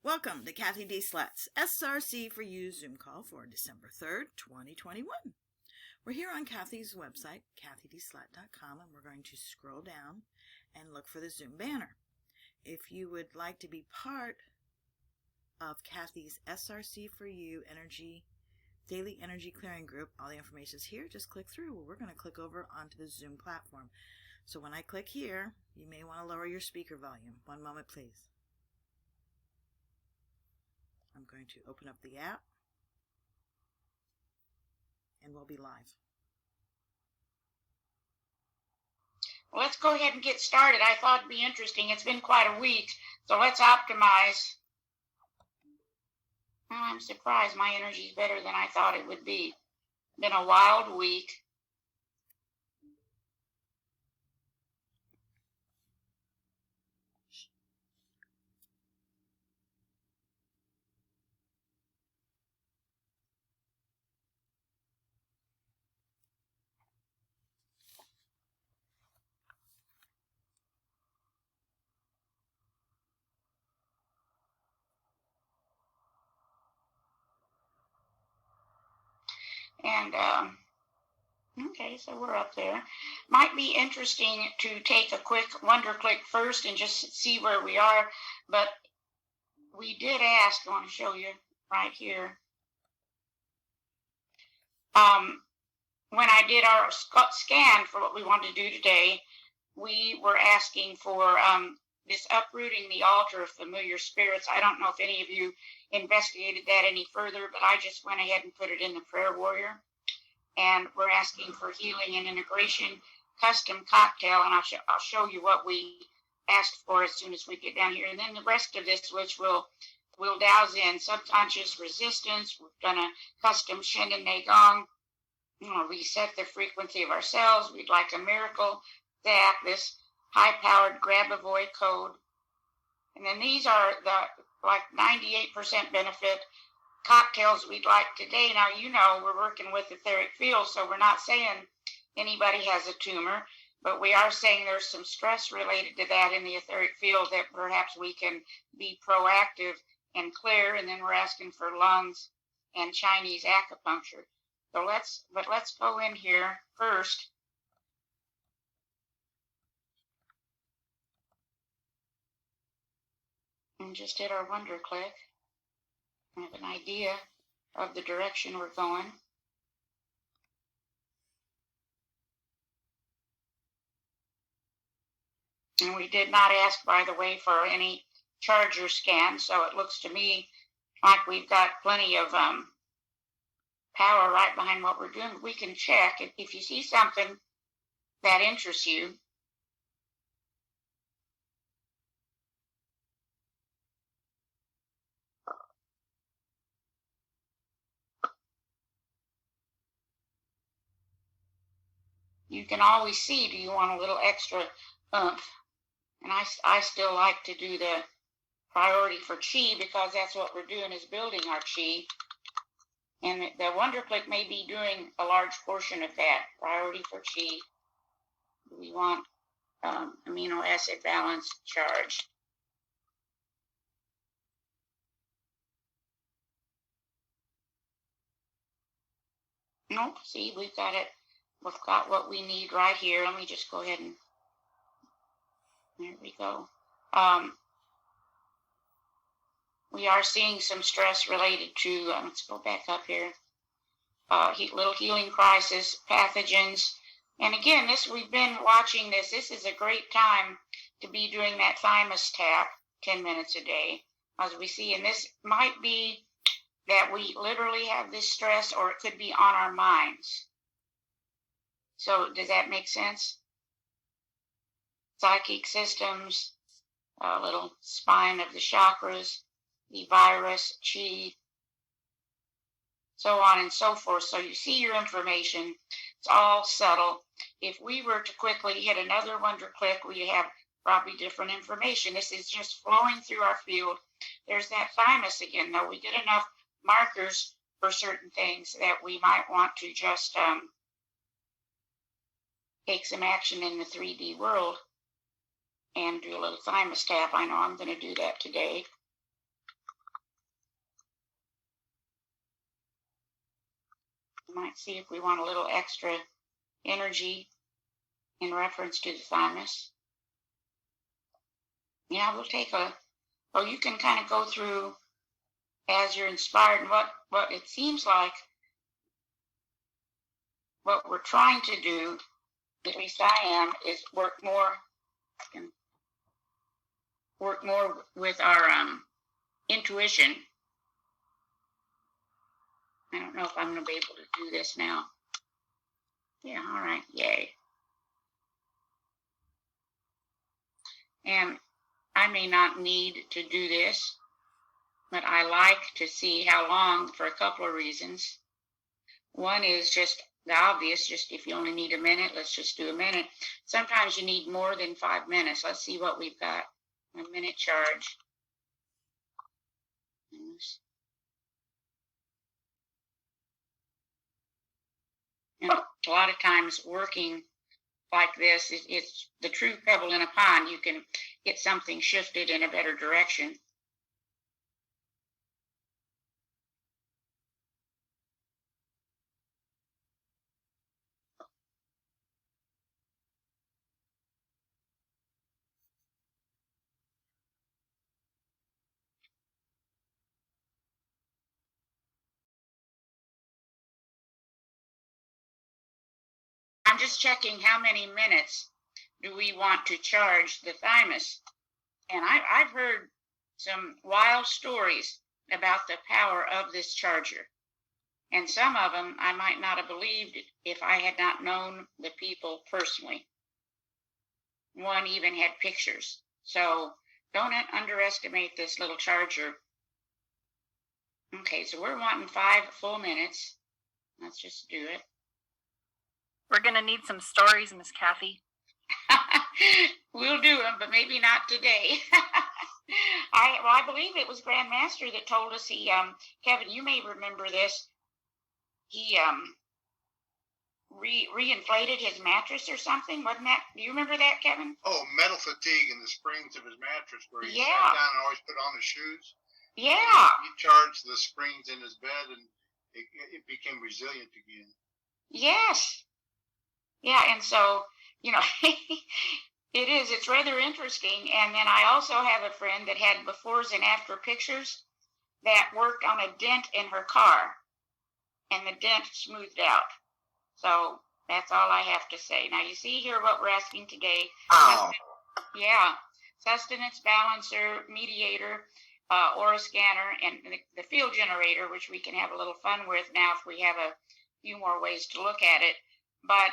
Welcome to CathyDSlaught's SRC4u Zoom call for December 3rd, 2021. We're here on Cathy's website, CathyDSlaght.com, and we're going to scroll down and look for the Zoom banner. If you would like to be part of Cathy's SRC4u Daily Energy Clearing Group, all the information is here. Just click through. Well, we're going to click over onto the Zoom platform. So when I click here, you may want to lower your speaker volume. One moment, please. I'm going to open up the app, and we'll be live. Well, let's go ahead and get started. I thought it'd be interesting. It's been quite a week, so let's optimize. Well, I'm surprised my energy is better than I thought it would be. Been a wild week. And, okay, so we're up there. Might be interesting to take a quick wonder click first and just see where we are. But we did ask, I want to show you right here. When I did our scan for what we wanted to do today, we were asking for this uprooting the altar of familiar spirits. I don't know if any of you investigated that any further, but I just went ahead and put it in the prayer warrior. And we're asking for healing and integration, custom cocktail, and I'll show you what we asked for as soon as we get down here. And then the rest of this, which we'll douse in subconscious resistance. We're gonna custom Shin and Gong. Reset the frequency of ourselves. We'd like a miracle zap, this high-powered grab avoid code. And then these are the like 98% benefit cocktails we'd like today. Now, you know, we're working with etheric field, so we're not saying anybody has a tumor, but we are saying there's some stress related to that in the etheric field that perhaps we can be proactive and clear. And then we're asking for lungs and Chinese acupuncture. So let's go in here first. And just hit our wonder click. I have an idea of the direction we're going. And we did not ask, by the way, for any charger scan, so it looks to me like we've got plenty of power right behind what we're doing. We can check if you see something that interests you. You can always see, do you want a little extra oomph? And I still like to do the priority for Qi, because that's what we're doing, is building our Qi. And the wonder click may be doing a large portion of that. Priority for Qi. We want amino acid balance charge. Nope, see, we've got it. We've got what we need right here. Let me just go ahead and, there we go. We are seeing some stress related to, let's go back up here, little healing crisis, pathogens. And again, we've been watching this. This is a great time to be doing that thymus tap 10 minutes a day, as we see. And this might be that we literally have this stress, or it could be on our minds. So does that make sense? Psychic systems, little spine of the chakras, the virus, Qi, so on and so forth. So you see your information. It's all subtle. If we were to quickly hit another wonder click, we have probably different information. This is just flowing through our field. There's that thymus again, though. We get enough markers for certain things that we might want to just take some action in the 3D world and do a little thymus tap. I know I'm going to do that today. might see if we want a little extra energy in reference to the thymus. Yeah, we'll take you can kind of go through as you're inspired, and what it seems like what we're trying to do, at least I am, is work more with our intuition. I don't know if I'm going to be able to do this now. Yeah, all right, yay. And I may not need to do this, but I like to see how long for a couple of reasons. One is just the obvious, just if you only need a minute, let's just do a minute. Sometimes you need more than 5 minutes. Let's see what we've got. A minute charge. And a lot of times working like this, it's the true pebble in a pond. You can get something shifted in a better direction. I'm just checking how many minutes do we want to charge the thymus. And I've heard some wild stories about the power of this charger. And some of them I might not have believed if I had not known the people personally. One even had pictures. So don't underestimate this little charger. Okay, so we're wanting 5 full minutes. Let's just do it. We're going to need some stories, Miss Cathy. We'll do them, but maybe not today. I believe it was Grandmaster that told us Kevin, you may remember this. He reinflated his mattress or something, wasn't that? Do you remember that, Kevin? Oh, metal fatigue in the springs of his mattress where he Yeah. sat down and always put on his shoes. Yeah. He charged the springs in his bed and it became resilient again. Yes. Yeah, and so, it is. It's rather interesting. And then I also have a friend that had befores and after pictures that worked on a dent in her car, and the dent smoothed out. So that's all I have to say. Now, you see here what we're asking today. Oh. Sustenance balancer, mediator, aura scanner, and the field generator, which we can have a little fun with now if we have a few more ways to look at it. But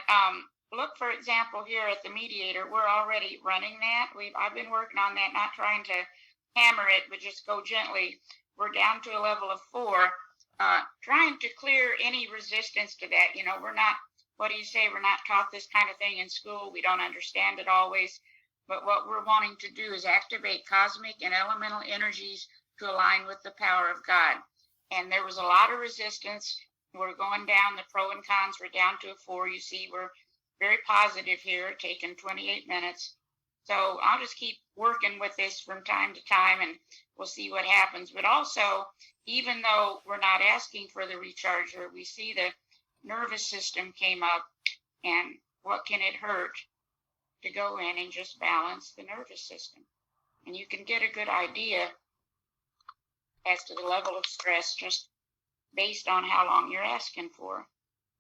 look, for example, here at the mediator, we're already running that. I've been working on that, not trying to hammer it, but just go gently. We're down to a level of 4, trying to clear any resistance to that. We're not, what do you say, we're not taught this kind of thing in school. We don't understand it always. But what we're wanting to do is activate cosmic and elemental energies to align with the power of God. And there was a lot of resistance. We're going down, the pro and cons, we're down to a 4. You see, we're very positive here, taking 28 minutes. So I'll just keep working with this from time to time and we'll see what happens. But also, even though we're not asking for the recharger, we see the nervous system came up, and what can it hurt to go in and just balance the nervous system? And you can get a good idea as to the level of stress just based on how long you're asking for.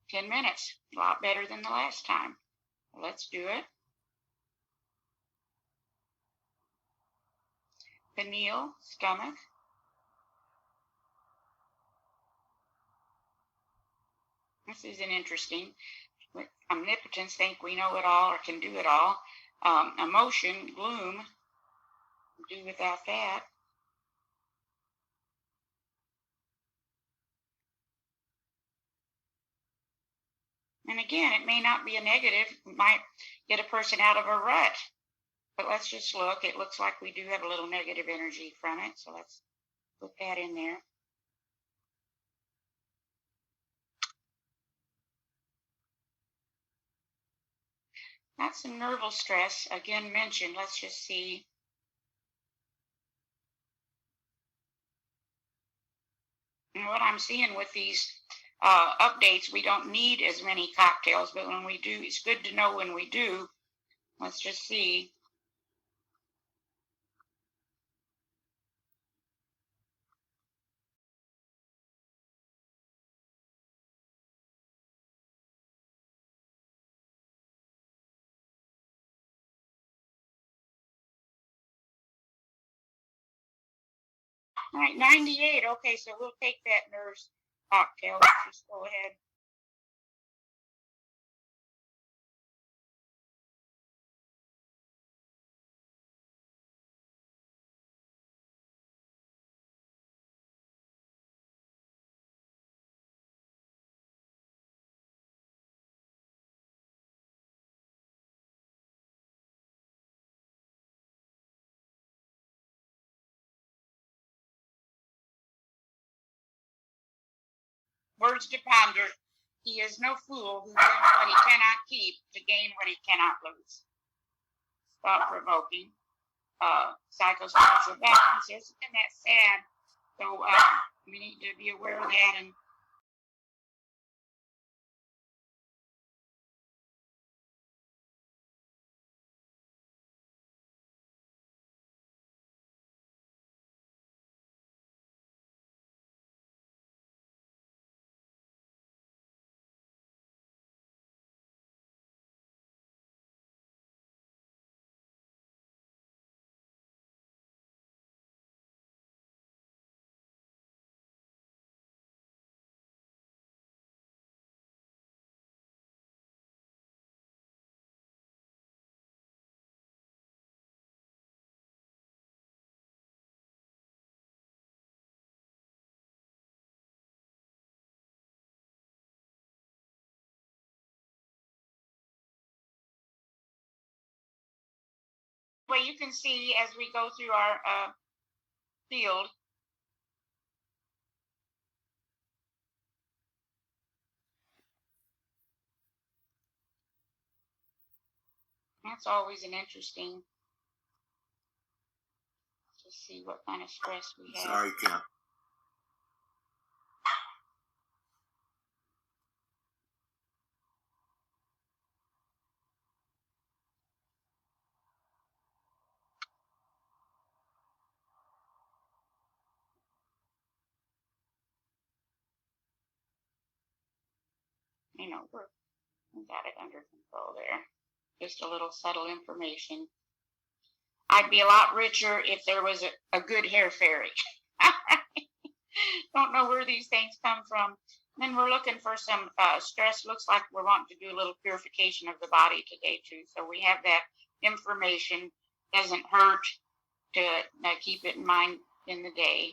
10 minutes, a lot better than the last time. Let's do it. Pineal, stomach. This is an interesting. Omnipotence, think we know it all or can do it all. Emotion, gloom, do without that. And again, it may not be a negative. It might get a person out of a rut. But let's just look. It looks like we do have a little negative energy from it. So let's put that in there. That's some nerval stress, again mentioned. Let's just see. And what I'm seeing with these updates, we don't need as many cocktails, but when we do, it's good to know when we do. Let's just see. All right, 98. Okay, so we'll take that nurse cocktail. Let's just go ahead. Words to ponder. He is no fool who learns what he cannot keep to gain what he cannot lose. Thought provoking. Psychosocial balance. Isn't that sad? So we need to be aware of that. And well, you can see as we go through our field, that's always an interesting to see what kind of stress we have. Sorry, Cap. You know, we got it under control there. Just a little subtle information. I'd be a lot richer if there was a good hair fairy. Don't know where these things come from. Then we're looking for some stress. Looks like we're wanting to do a little purification of the body today too. So we have that information. Doesn't hurt to keep it in mind in the day.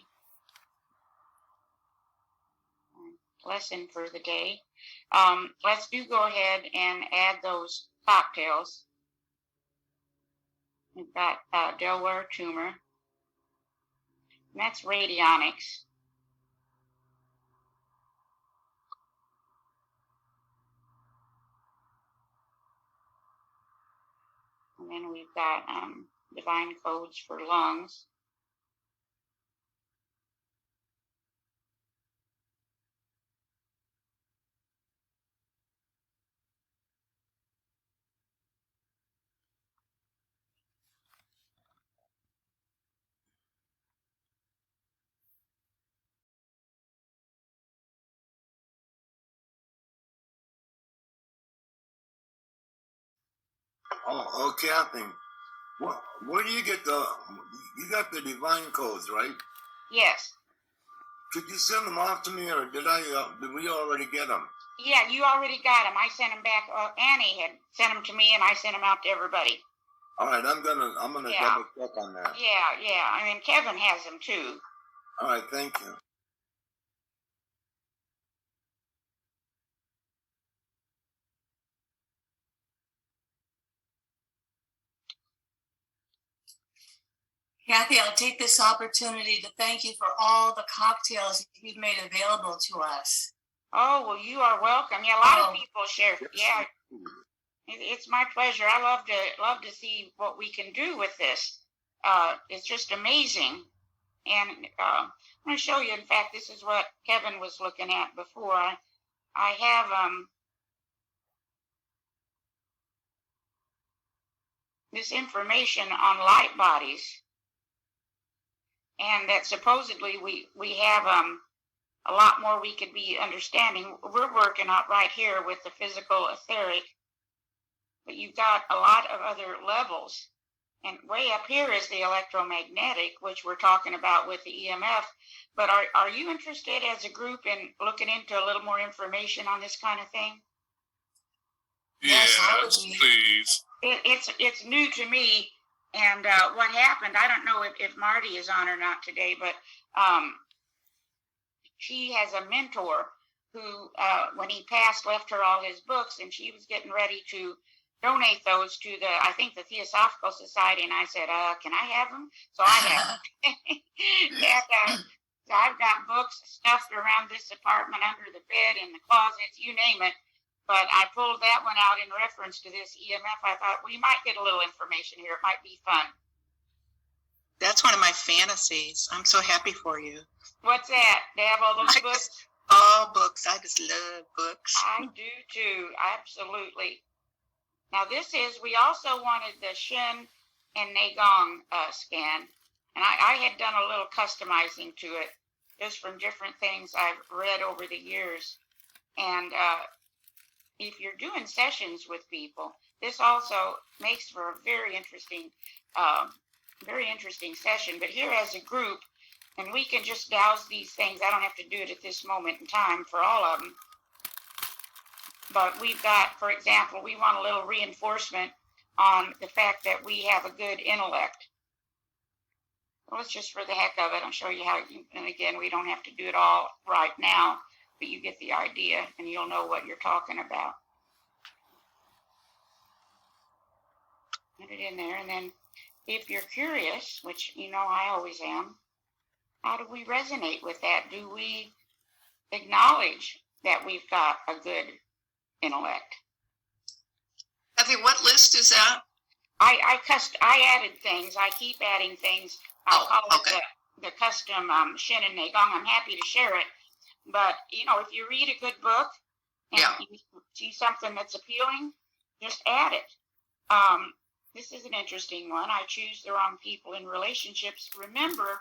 Lesson for the day. Let's go ahead and add those cocktails. We've got Delaware tumor. And that's radionics. And then we've got divine codes for lungs. Oh, Cathy. Where do you get you got the divine codes, right? Yes. Could you send them off to me, or did we already get them? Yeah, you already got them. I sent them back. Annie had sent them to me, and I sent them out to everybody. All right, I'm gonna double check on that. Yeah. I mean, Kevin has them too. All right, thank you. Cathy, I'll take this opportunity to thank you for all the cocktails you've made available to us. Oh, well, you are welcome. Yeah, a lot of people share. Yeah, it's my pleasure. I love to see what we can do with this. It's just amazing. And I'm going to show you. In fact, this is what Kevin was looking at before. I have this information on light bodies, and that supposedly we have a lot more we could be understanding. We're working out right here with the physical etheric, but you've got a lot of other levels. And way up here is the electromagnetic, which we're talking about with the EMF. But are you interested as a group in looking into a little more information on this kind of thing? Yes, I would Yes, be. please. It's new to me. And what happened, I don't know if Marty is on or not today, but she has a mentor who, when he passed, left her all his books, and she was getting ready to donate those to I think the Theosophical Society. And I said, can I have them? So I have them. So I've got books stuffed around this apartment, under the bed, in the closets, you name it. But I pulled that one out in reference to this EMF. I thought, well, you might get a little information here. It might be fun. That's one of my fantasies. I'm so happy for you. What's that? They have all those books? All books. I just love books. I do too. Absolutely. Now we also wanted the Shin and Gong scan. And I had done a little customizing to it, just from different things I've read over the years. And if you're doing sessions with people, this also makes for a very interesting session. But here as a group, and we can just douse these things. I don't have to do it at this moment in time for all of them. But we've got, for example, we want a little reinforcement on the fact that we have a good intellect. Well, it's just for the heck of it. I'll show you how, and again, we don't have to do it all right now, but you get the idea and you'll know what you're talking about. Put it in there, and then if you're curious, which you know I always am, how do we resonate with that? Do we acknowledge that we've got a good intellect? Cathy, what list is that? I added things. I keep adding things. I'll call it the custom Shin and Gong. I'm happy to share it. But, you know, if you read a good book and you see something that's appealing, just add it. This is an interesting one. I choose the wrong people in relationships. Remember,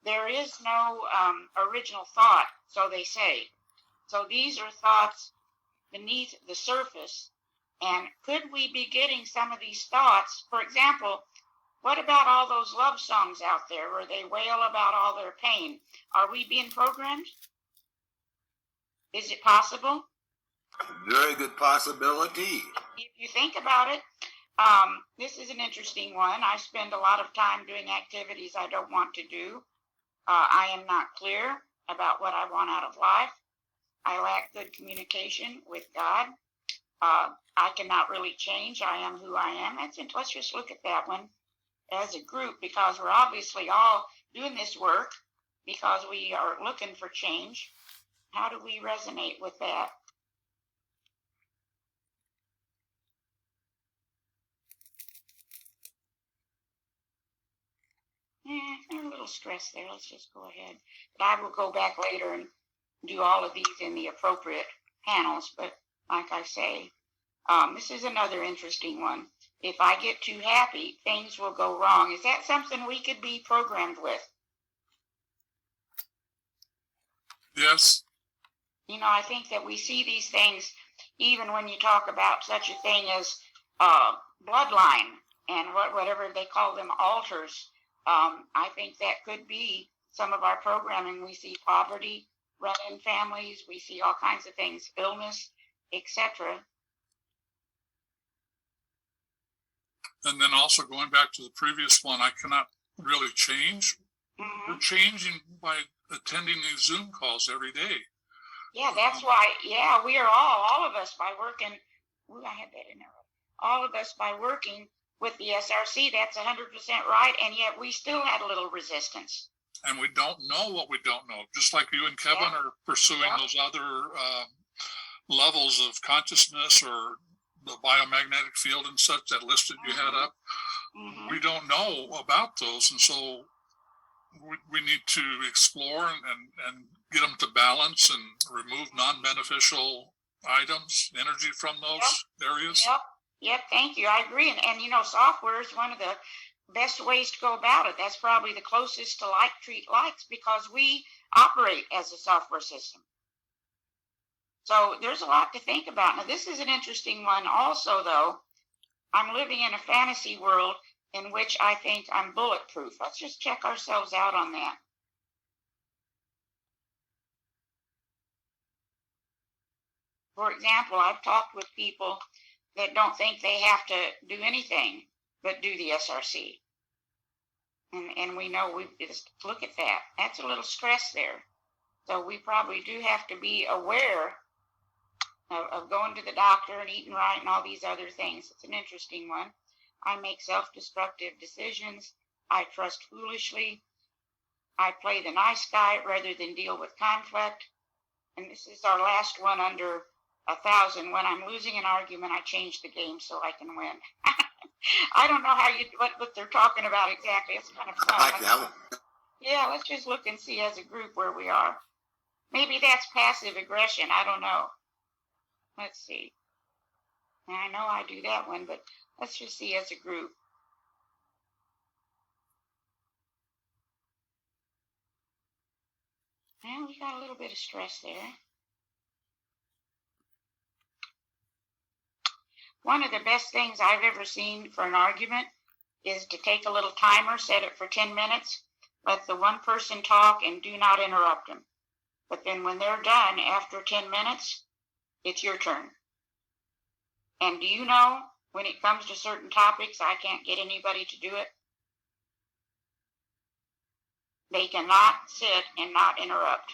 there is no original thought, so they say. So these are thoughts beneath the surface. And could we be getting some of these thoughts? For example, what about all those love songs out there where they wail about all their pain? Are we being programmed? Is it possible? Very good possibility. If you think about it, this is an interesting one. I spend a lot of time doing activities I don't want to do. I am not clear about what I want out of life. I lack good communication with God. I cannot really change. I am who I am. Let's just look at that one as a group, because we're obviously all doing this work because we are looking for change. How do we resonate with that? A little stress there. Let's just go ahead. But I will go back later and do all of these in the appropriate panels. But like I say, this is another interesting one. If I get too happy, things will go wrong. Is that something we could be programmed with? Yes. You know, I think that we see these things even when you talk about such a thing as bloodline and whatever they call them, altars. I think that could be some of our programming. We see poverty run in families. We see all kinds of things, illness, etc. And then also going back to the previous one, I cannot really change. Mm-hmm. We're changing by attending these Zoom calls every day. Yeah, that's why. Yeah, we are all of us by working. Ooh, I had that in there. All of us by working with the SRC. That's 100% right. And yet we still had a little resistance. And we don't know what we don't know. Just like you and Kevin are pursuing those other levels of consciousness or the biomagnetic field and such that listed you had up. Mm-hmm. We don't know about those. And so we need to explore and get them to balance and remove non-beneficial items, energy from those areas? Yep, thank you. I agree. And you know, software is one of the best ways to go about it. That's probably the closest to like, treat, likes, because we operate as a software system. So there's a lot to think about. Now, this is an interesting one also, though. I'm living in a fantasy world in which I think I'm bulletproof. Let's just check ourselves out on that. For example, I've talked with people that don't think they have to do anything but do the SRC. And we know, we just look at that. That's a little stress there. So we probably do have to be aware of going to the doctor and eating right and all these other things. It's an interesting one. I make self-destructive decisions. I trust foolishly. I play the nice guy rather than deal with conflict. And this is our last one under 1,000. When I'm losing an argument, I change the game so I can win. I don't know what they're talking about exactly. It's kind of fun. I like that one. Yeah, let's just look and see as a group where we are. Maybe that's passive aggression. I don't know. Let's see. I know I do that one, but let's just see as a group. Well, we got a little bit of stress there. One of the best things I've ever seen for an argument is to take a little timer, set it for 10 minutes, let the one person talk and do not interrupt them. But then when they're done, after 10 minutes, it's your turn. And do you know, when it comes to certain topics, I can't get anybody to do it? They cannot sit and not interrupt.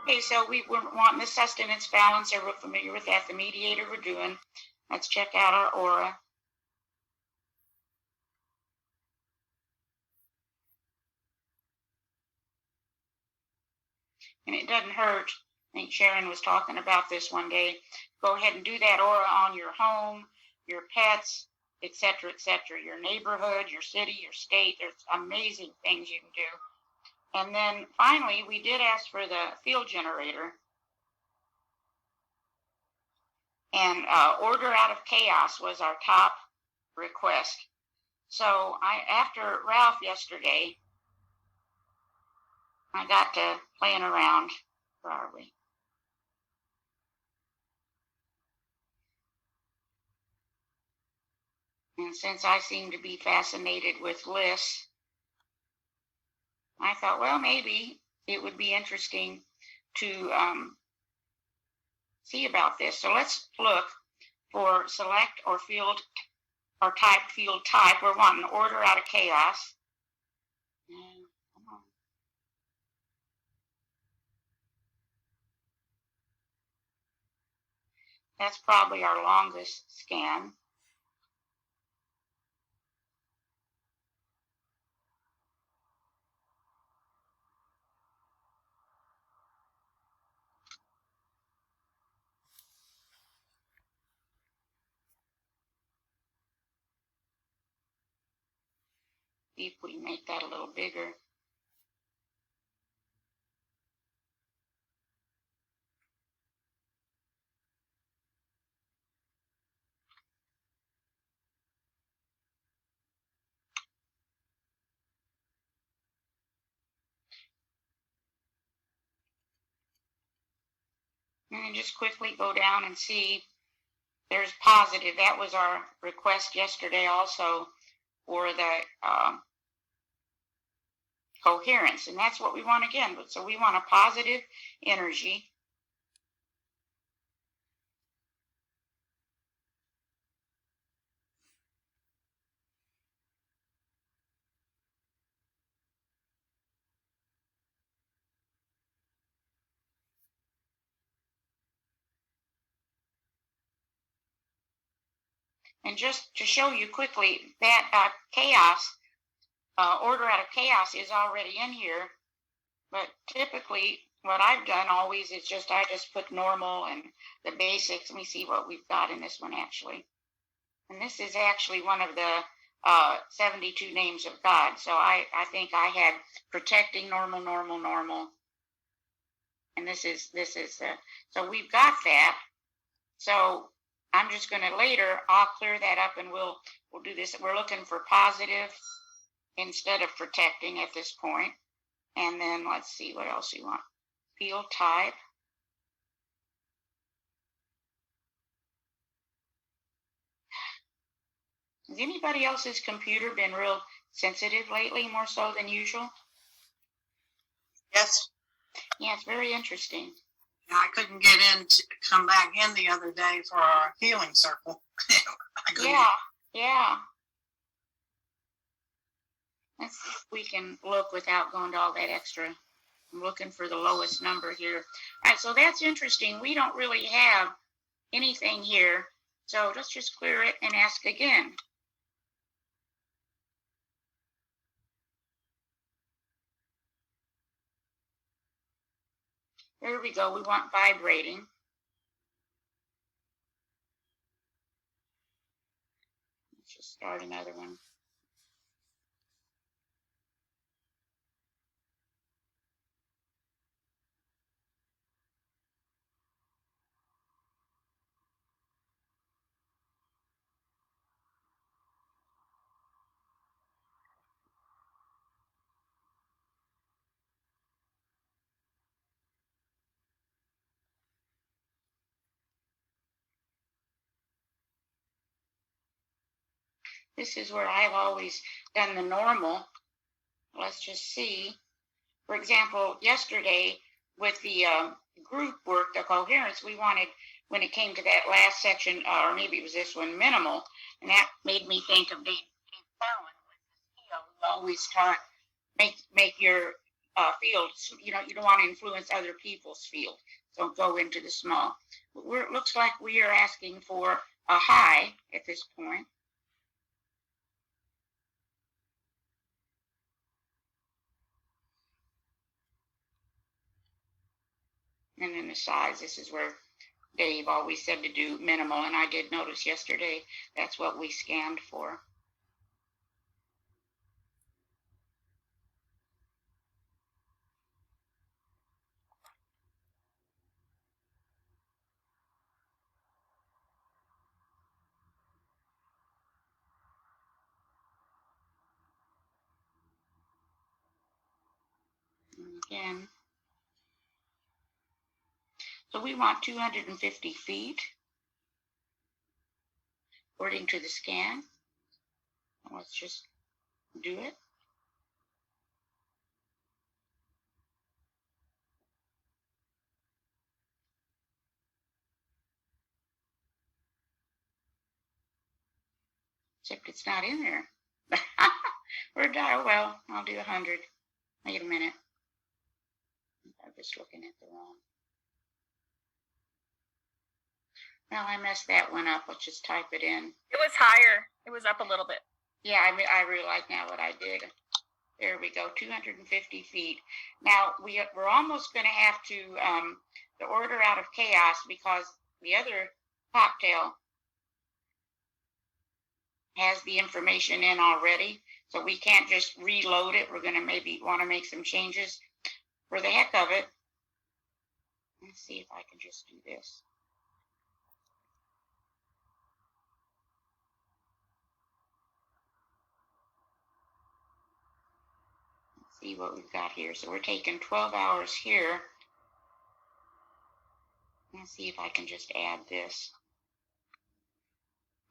Okay, so we're wanting the sustenance balance. We're familiar with that, the mediator we're doing. Let's check out our aura. And it doesn't hurt. I think Sharon was talking about this one day. Go ahead and do that aura on your home, your pets, etc., your neighborhood, your city, your state. There's amazing things you can do. And then finally, we did ask for the field generator. And order out of chaos was our top request. So after Ralph yesterday, I got to playing around. Where are we? And since I seem to be fascinated with lists, I thought, well, maybe it would be interesting to see about this. So let's look for select or field or type field type. We're wanting order out of chaos. Come on. That's probably our longest scan. See if we make that a little bigger. And just quickly go down and see there's positive. That was our request yesterday also for the coherence. And that's what we want again. So we want a positive energy. And just to show you quickly, that chaos, order out of chaos is already in here. But typically, what I've done always is I just put normal and the basics. Let me see what we've got in this one, actually. And this is actually one of the 72 names of God. So I think I had protecting, normal, normal, normal. And this is so we've got that. So I'm just going to later, I'll clear that up and we'll do this. We're looking for positive instead of protecting at this point. And then let's see what else we want. Field type. Has anybody else's computer been real sensitive lately, more so than usual? Yes. Yeah, it's very interesting. I couldn't get in to come back in the other day for our healing circle. Yeah. Let's see if we can look without going to all that extra. I'm looking for the lowest number here. All right, so that's interesting. We don't really have anything here. So let's just clear it and ask again. There we go. We want vibrating. Let's just start another one. This is where I've always done the normal. Let's just see. For example, yesterday with the group work, the coherence, we wanted, when it came to that last section, or maybe it was this one, minimal, and that made me think of Dave Fallon with his field, who always taught, make your field, you don't want to influence other people's field, so go into the small. It looks like we are asking for a high at this point. And then the size, this is where Dave always said to do minimal, and I did notice yesterday that's what we scanned for. And again. So we want 250 feet according to the scan. Let's just do it. Except it's not in there. We're dial. Well, I'll do 100. Wait a minute. I'm just looking at the wrong. Well, I messed that one up. Let's just type it in. It was higher. It was up a little bit. Yeah, I realize now what I did. There we go, 250 feet. Now, we're almost going to have to the order out of chaos because the other cocktail has the information in already. So we can't just reload it. We're going to maybe want to make some changes. For the heck of it, let's see if I can just do this. See what we've got here. So we're taking 12 hours here. Let's see if I can just add this.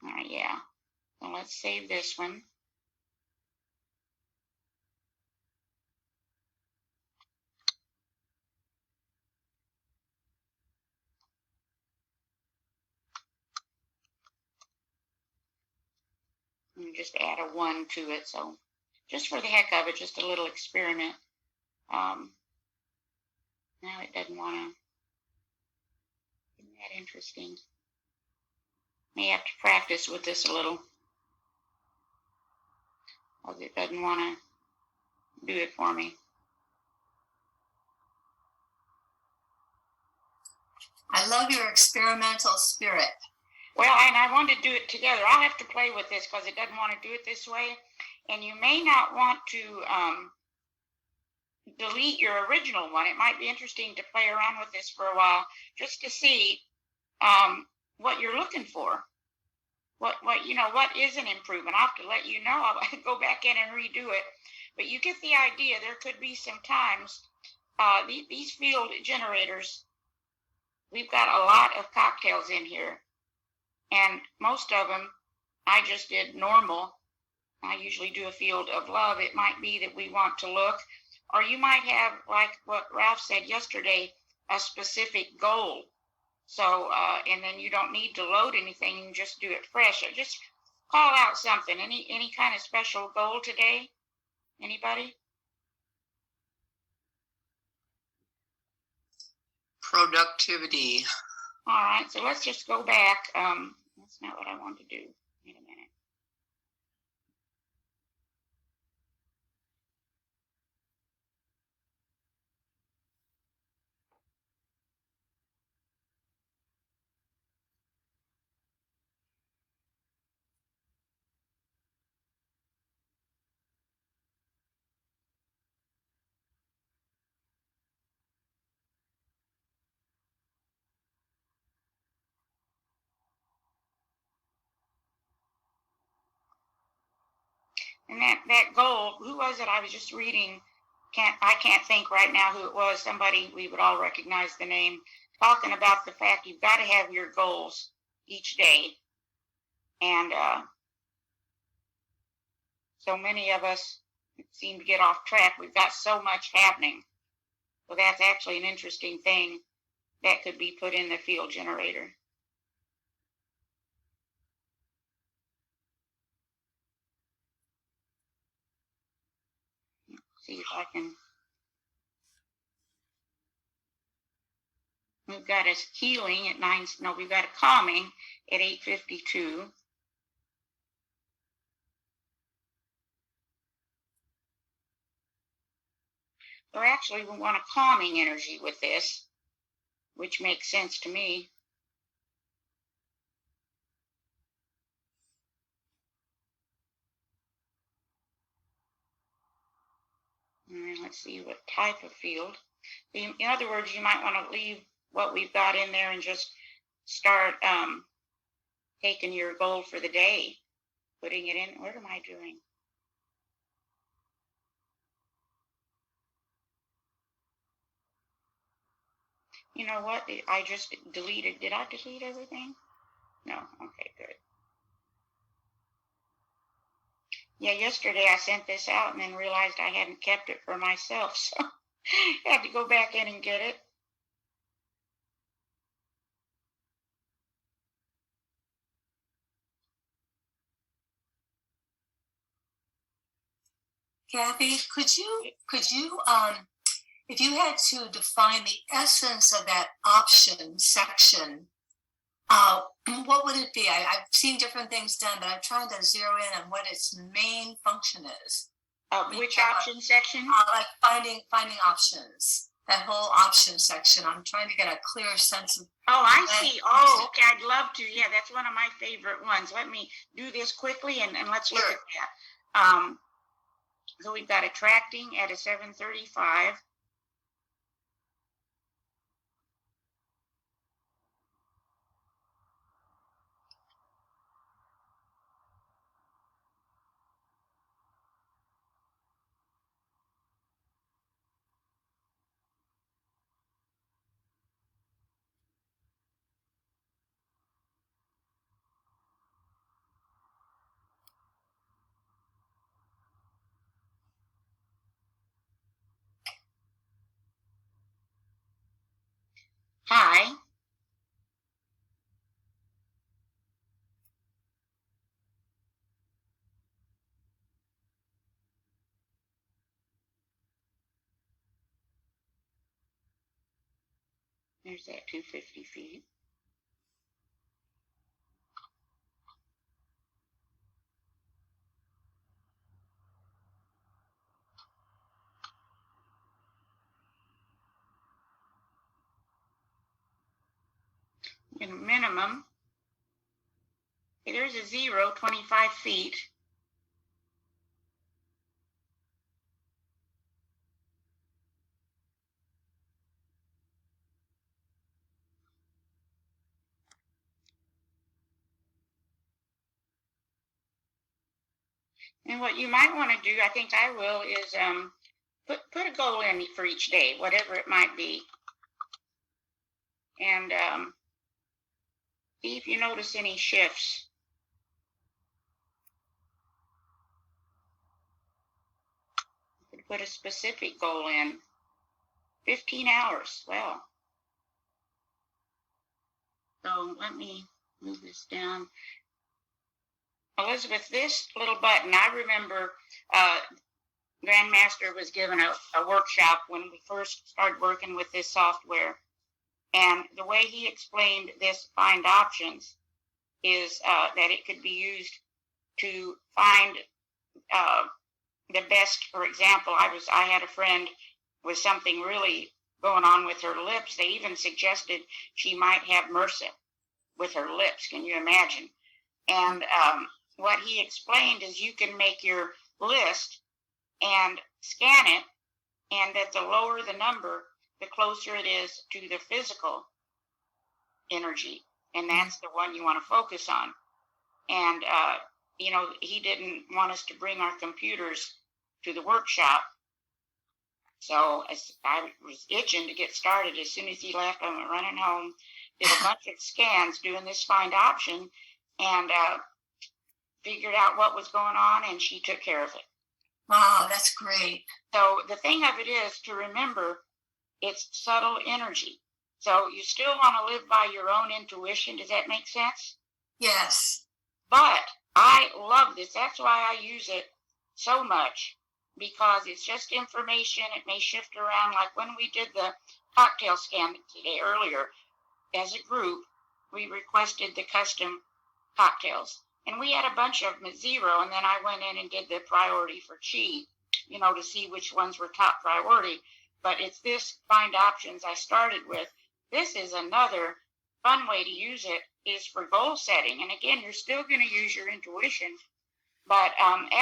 All right, yeah. So let's save this one. And just add a 1 to it. So just for the heck of it, just a little experiment. Now it doesn't want to. Isn't that interesting? May have to practice with this a little. Because it doesn't want to do it for me. I love your experimental spirit. Well, and I want to do it together. I'll have to play with this because it doesn't want to do it this way. And you may not want to delete your original one. It might be interesting to play around with this for a while just to see what you're looking for. What is an improvement? I'll have to let you know. I'll go back in and redo it. But you get the idea. There could be some times these field generators, we've got a lot of cocktails in here. And most of them, I just did normal. I usually do a field of love. It might be that we want to look, or you might have, like what Ralph said yesterday, a specific goal. So, and then you don't need to load anything. You can just do it fresh. Or just call out something. Any kind of special goal today? Anybody? Productivity. All right. So let's just go back. That's not what I want to do. Wait a minute. And that goal, who was it? I was just reading. I can't think right now who it was. Somebody we would all recognize the name, talking about the fact you've got to have your goals each day. And so many of us seem to get off track. We've got so much happening. So that's actually an interesting thing that could be put in the field generator. See if I can. We've got a healing at 9. No, we've got a calming at 8:52. So actually, we want a calming energy with this, which makes sense to me. And let's see what type of field. In other words, you might want to leave what we've got in there and just start taking your goal for the day, putting it in. What am I doing? You know what? I just deleted. Did I delete everything? No. Okay, good. Yeah, yesterday I sent this out and then realized I hadn't kept it for myself, so I had to go back in and get it. Cathy, could you if you had to define the essence of that option section, what would it be? I've seen different things done, but I'm trying to zero in on what its main function is. Which option section? Like finding options. That whole option section. I'm trying to get a clear sense of. Oh, I see. Oh, okay. I'd love to. Yeah, that's one of my favorite ones. Let me do this quickly and let's look at that. So we've got attracting at a 7:35. Hi. There's that 250 feet. And minimum Okay, there's a 0, 25 feet. And what you might want to do, I think I will, is put a goal in for each day, whatever it might be. And see if you notice any shifts. You could put a specific goal in. 15 hours. Well. So let me move this down. Elizabeth, this little button, I remember Grandmaster was given a workshop when we first started working with this software. And the way he explained this find options is that it could be used to find the best. For example, I had a friend with something really going on with her lips. They even suggested she might have MRSA with her lips. Can you imagine? And what he explained is you can make your list and scan it, and that the lower the number, the closer it is to the physical energy. And that's the one you want to focus on. And, you know, he didn't want us to bring our computers to the workshop. So I was itching to get started. As soon as he left, I went running home, did a bunch of scans doing this find option, and figured out what was going on, and she took care of it. Wow, that's great. So the thing of it is to remember it's subtle energy. So you still want to live by your own intuition. Does that make sense? Yes. But I love this. That's why I use it so much, because it's just information. It may shift around. Like when we did the cocktail scan today earlier, as a group, we requested the custom cocktails. And we had a bunch of them at 0, and then I went in and did the priority for Qi, you know, to see which ones were top priority. But it's this find options I started with. This is another fun way to use it, is for goal setting. And again, you're still going to use your intuition, but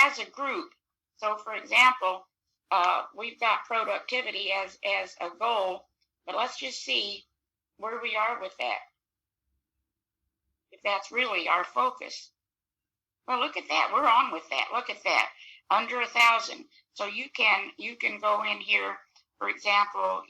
as a group. So for example, we've got productivity as a goal, but let's just see where we are with that. If that's really our focus. Well, look at that. We're on with that. Look at that. Under 1,000. So you can go in here, for example,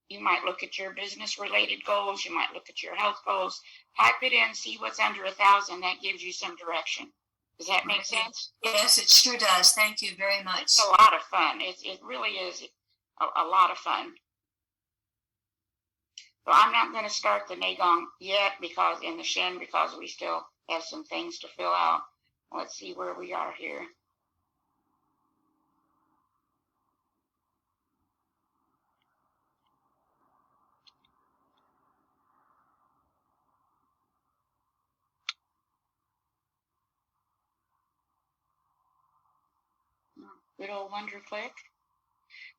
you might look at your business related goals. You might look at your health goals. Type it in, see what's under 1,000. That gives you some direction. Does that make sense? Yes, it sure does. Thank you very much. It's a lot of fun. It really is a lot of fun. So I'm not going to start the Qigong yet because in the Shen, because we still have some things to fill out. Let's see where we are here. Good old Wonder Click.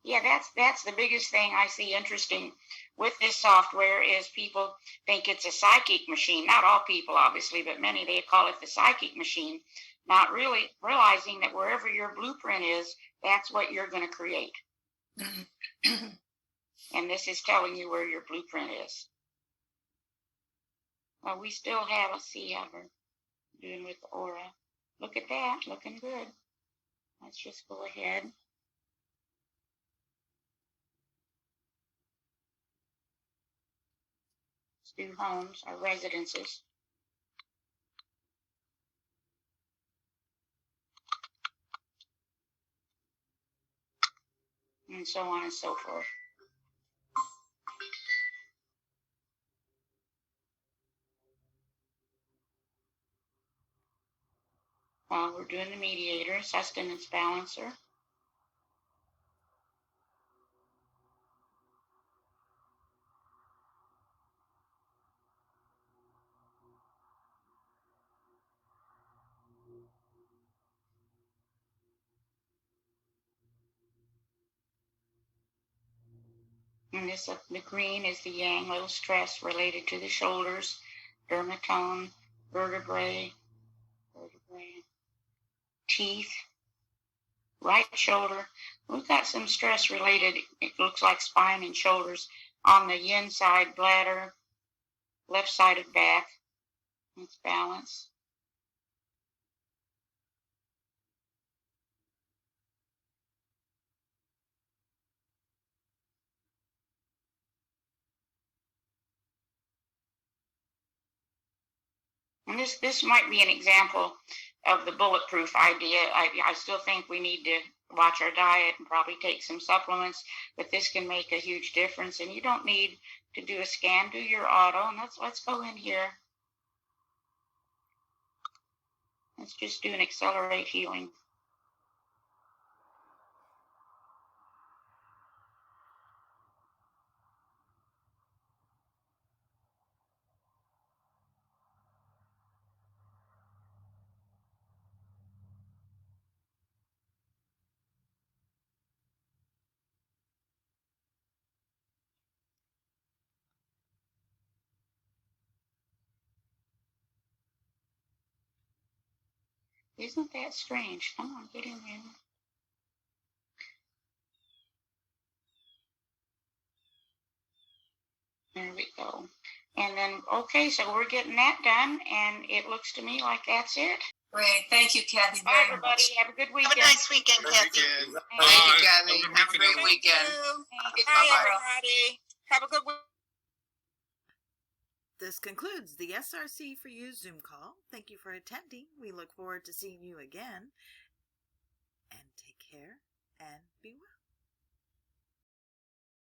Yeah, that's the biggest thing I see interesting with this software is people think it's a psychic machine. Not all people, obviously, but many, they call it the psychic machine, not really realizing that wherever your blueprint is, that's what you're going to create. And this is telling you where your blueprint is. Well, we still have, let's see how we're doing with the aura. Look at that, looking good. Let's just go ahead. Let's do homes, our residences. And so on and so forth. We're doing the mediator, sustenance balancer. And this, the green is the yang, little stress related to the shoulders, dermatome, vertebrae, teeth, right shoulder. We've got some stress related, it looks like spine and shoulders on the yin side, bladder, left side of back. It's balance. And this might be an example of the bulletproof idea. I still think we need to watch our diet and probably take some supplements, but this can make a huge difference. And you don't need to do a scan, do your auto. And let's go in here. Let's just do an accelerate healing. Isn't that strange? Come on, get in there. There we go. And then, okay, so we're getting that done, and it looks to me like that's it. Great. Thank you, Cathy. Bye, everybody. Have a good weekend. Have a nice weekend, Cathy. Weekend. Thank you, Bye. Cathy. Have a good Have a great weekend. weekend. Thanks. Bye, everybody. Have a good weekend. This concludes the SRC4u Zoom call. Thank you for attending. We look forward to seeing you again. And take care and be well.